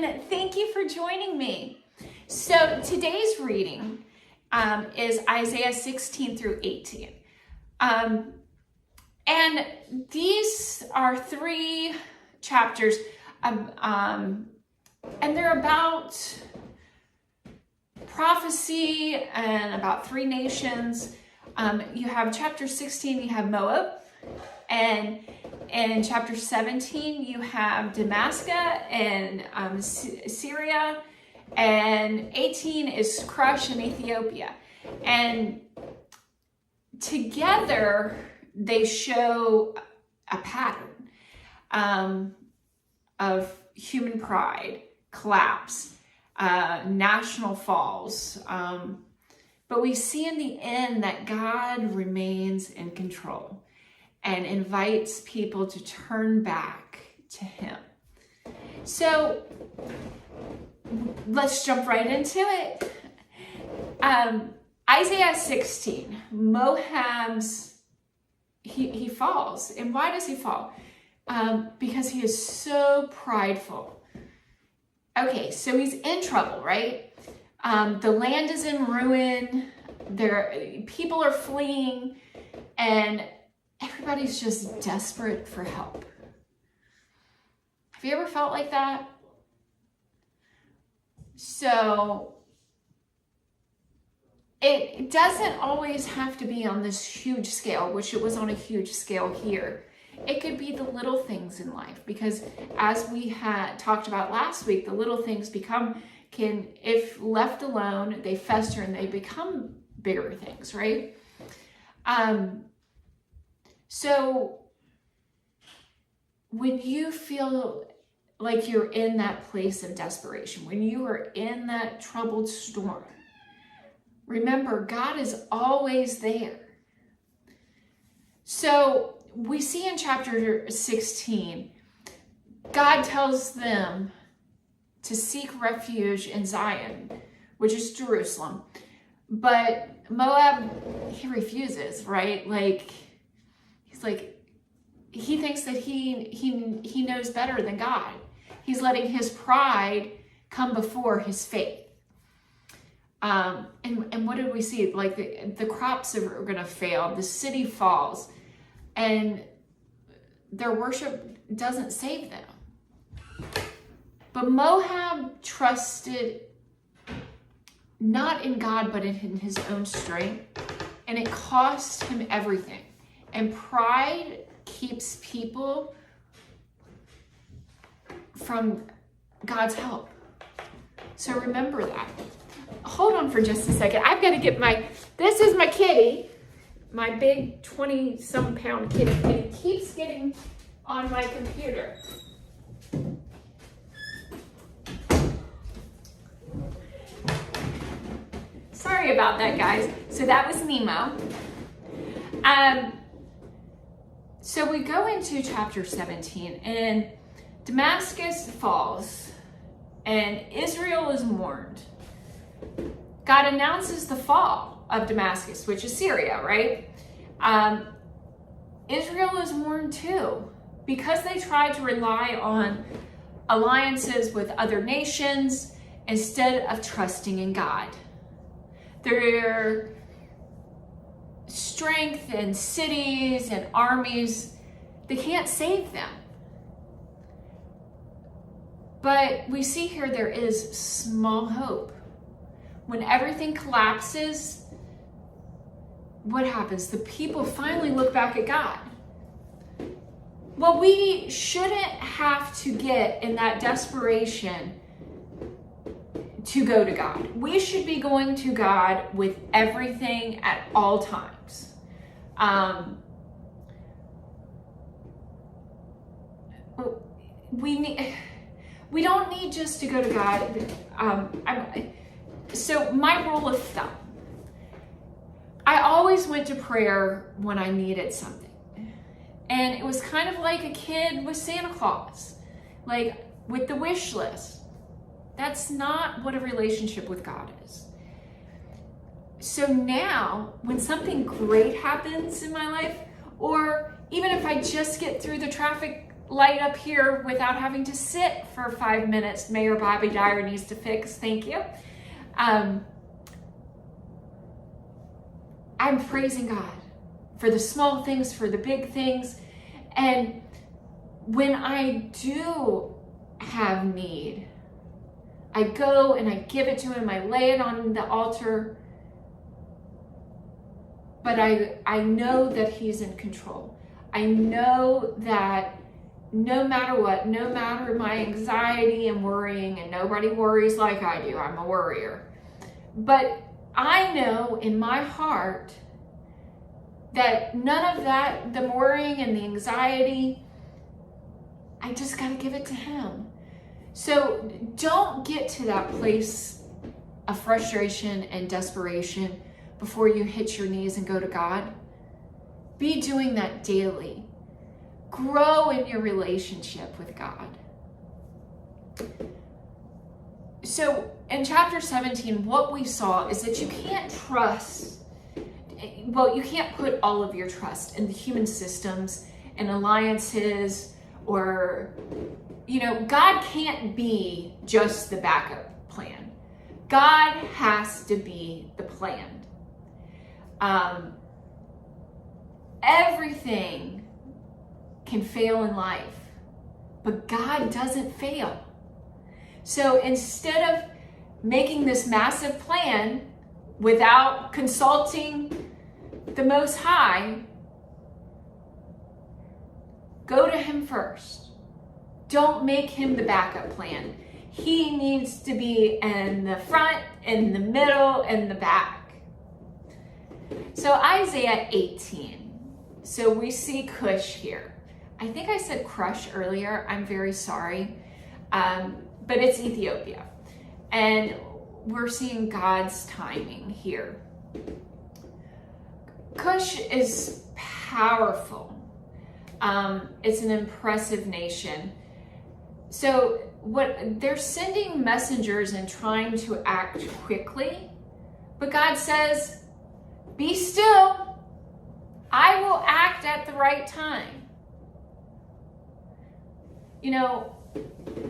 and thank you for joining me. So today's reading is Isaiah 16 through 18. And these are 3 chapters, and they're about prophecy and about 3 nations. You have chapter 16, you have Moab, and in chapter 17, you have Damascus and Syria, and 18 is Cush and Ethiopia. And together, they show a pattern of human pride, collapse, national falls. But we see in the end that God remains in control and invites people to turn back to him. So let's jump right into it. Isaiah 16, Moab's, he falls. And why does he fall? Because he is so prideful. Okay, so he's in trouble, right? The land is in ruin. People are fleeing, and everybody's just desperate for help. Have you ever felt like that? So it doesn't always have to be on this huge scale, which it was on a huge scale here. It could be the little things in life, because as we had talked about last week, the little things if left alone, they fester and they become bigger things, right? So when you feel like you're in that place of desperation, when you are in that troubled storm, remember, God is always there. So we see in chapter 16, God tells them to seek refuge in Zion, which is Jerusalem. But Moab, he refuses, right? He thinks that he knows better than God. He's letting his pride come before his faith. And what did we see? Like the crops are going to fail. The city falls. And their worship doesn't save them. But Moab trusted not in God, but in his own strength. And it cost him everything. And pride keeps people from God's help. So remember that. Hold on for just a second. I've got to get this is my kitty, my big 20-some pound kitty. And it keeps getting on my computer. Sorry about that, guys. So that was Nemo. So we go into chapter 17, and Damascus falls, and Israel is mourned. God announces the fall of Damascus, which is Syria, right? Israel is mourned too, because they tried to rely on alliances with other nations instead of trusting in God. Their strength and cities and armies, they can't save them. But we see here there is small hope. When everything collapses, what happens? The people finally look back at God. Well, we shouldn't have to get in that desperation to go to God. We should be going to God with everything at all times. We don't need just to go to God. So my rule of thumb, I always went to prayer when I needed something. And it was kind of like a kid with Santa Claus, like with the wish list. That's not what a relationship with God is. So now, when something great happens in my life, or even if I just get through the traffic light up here without having to sit for 5 minutes. Mayor Bobby Dyer needs to fix. Thank you. I'm praising God for the small things, for the big things. And when I do have need, I go and I give it to him. I lay it on the altar. But I know that he's in control. I know that no matter what, no matter my anxiety and worrying, and nobody worries like I do, I'm a worrier. But I know in my heart that none of that, the worrying and the anxiety, I just got to give it to him. So don't get to that place of frustration and desperation before you hit your knees and go to God. Be doing that daily. Grow in your relationship with God. So in chapter 17, what we saw is that you can't trust, well, you can't put all of your trust in the human systems and alliances, or, God can't be just the backup plan. God has to be the plan. Everything can fail in life, but God doesn't fail. So instead of making this massive plan without consulting the Most High, go to him first. Don't make him the backup plan. He needs to be in the front, in the middle, and the back. So Isaiah 18. So we see Cush here. I think I said crush earlier. I'm very sorry. But it's Ethiopia. And we're seeing God's timing here. Cush is powerful. It's an impressive nation. So they're sending messengers and trying to act quickly. But God says, be still. I will act at the right time.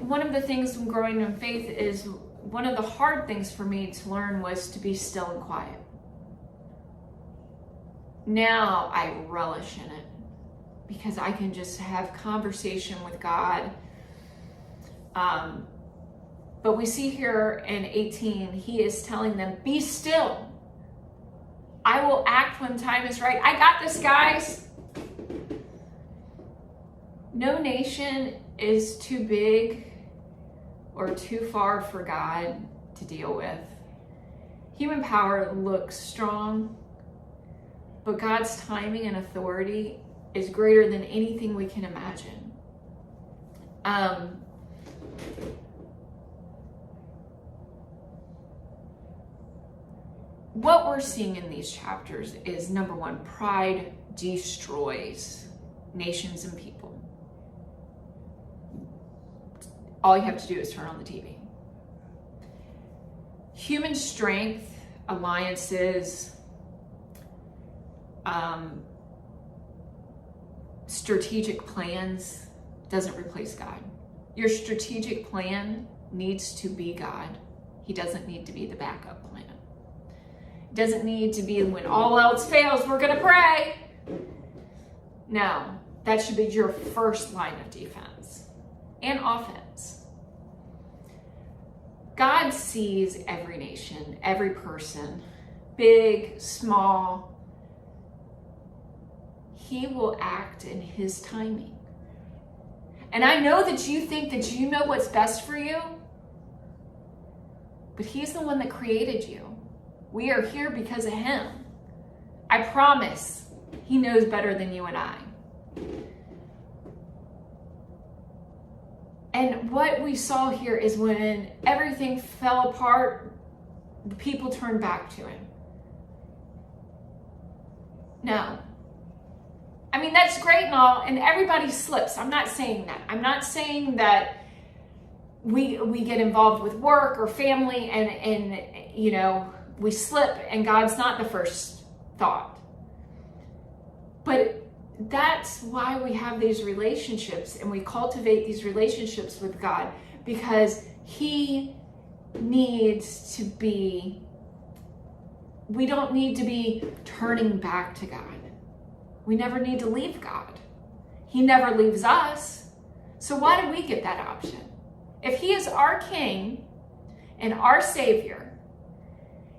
One of the things from growing in faith is one of the hard things for me to learn was to be still and quiet. Now I relish in it because I can just have conversation with God. But we see here in 18, he is telling them, be still. I will act when time is right. I got this, guys. No nation is too big or too far for God to deal with. Human power looks strong, but God's timing and authority is greater than anything we can imagine. What we're seeing in these chapters is, number one, pride destroys nations and people. All you have to do is turn on the TV. Human strength, alliances, strategic plans doesn't replace God. Your strategic plan needs to be God. He doesn't need to be the backup plan. It doesn't need to be when all else fails, we're going to pray. No, that should be your first line of defense and offense. God sees every nation, every person, big, small. He will act in his timing. And I know that you think that you know what's best for you, but he's the one that created you. We are here because of him. I promise he knows better than you and I. And what we saw here is when everything fell apart, the people turned back to him. No. I mean, that's great and all, and everybody slips. I'm not saying that. I'm not saying that we get involved with work or family and we slip and God's not the first thought. But that's why we have these relationships and we cultivate these relationships with God, because he needs to be, we don't need to be turning back to God. We never need to leave God. He never leaves us. So why do we get that option? If he is our King and our Savior,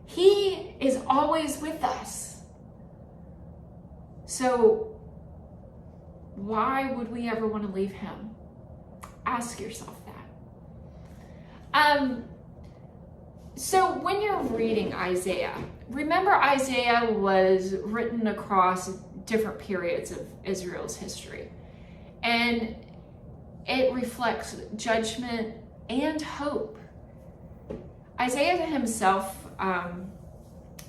he is always with us. So why would we ever want to leave him? Ask yourself that. So when you're reading Isaiah, remember Isaiah was written across different periods of Israel's history. And it reflects judgment and hope. Isaiah himself,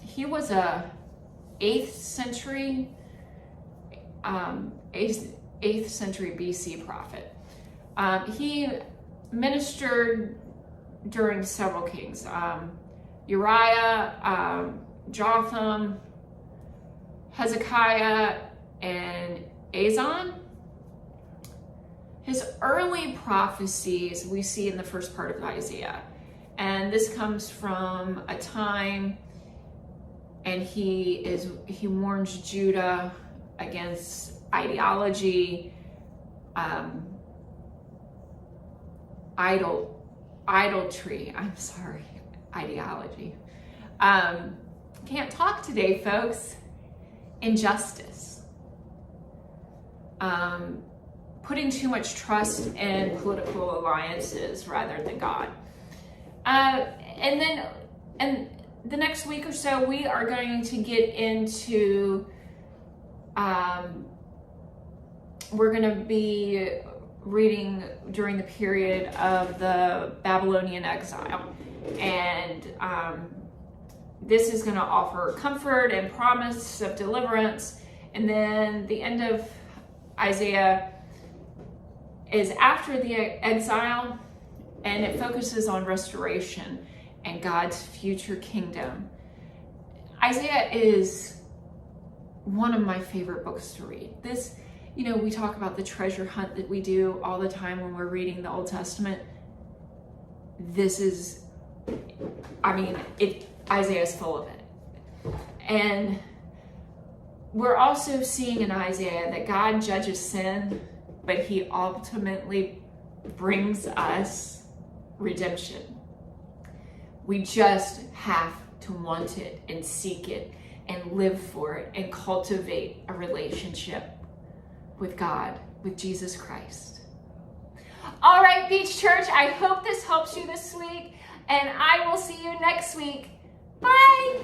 he was a 8th century BC prophet. He ministered during several kings, Uriah, Jotham, Hezekiah, and Azan. His early prophecies we see in the first part of Isaiah, and this comes from a time, and he warns Judah against idolatry, ideology. Can't talk today, folks. Injustice. Putting too much trust in political alliances rather than God. And the next week or so, we are going to get into, we're going to be reading during the period of the Babylonian exile. And this is going to offer comfort and promise of deliverance. And then the end of Isaiah is after the exile, and it focuses on restoration and God's future kingdom. Isaiah is one of my favorite books to read. This, we talk about the treasure hunt that we do all the time when we're reading the Old Testament. This is, Isaiah is full of it. And we're also seeing in Isaiah that God judges sin, but he ultimately brings us redemption. We just have to want it and seek it and live for it and cultivate a relationship with God, with Jesus Christ. All right, Beach Church, I hope this helps you this week, and I will see you next week. Bye.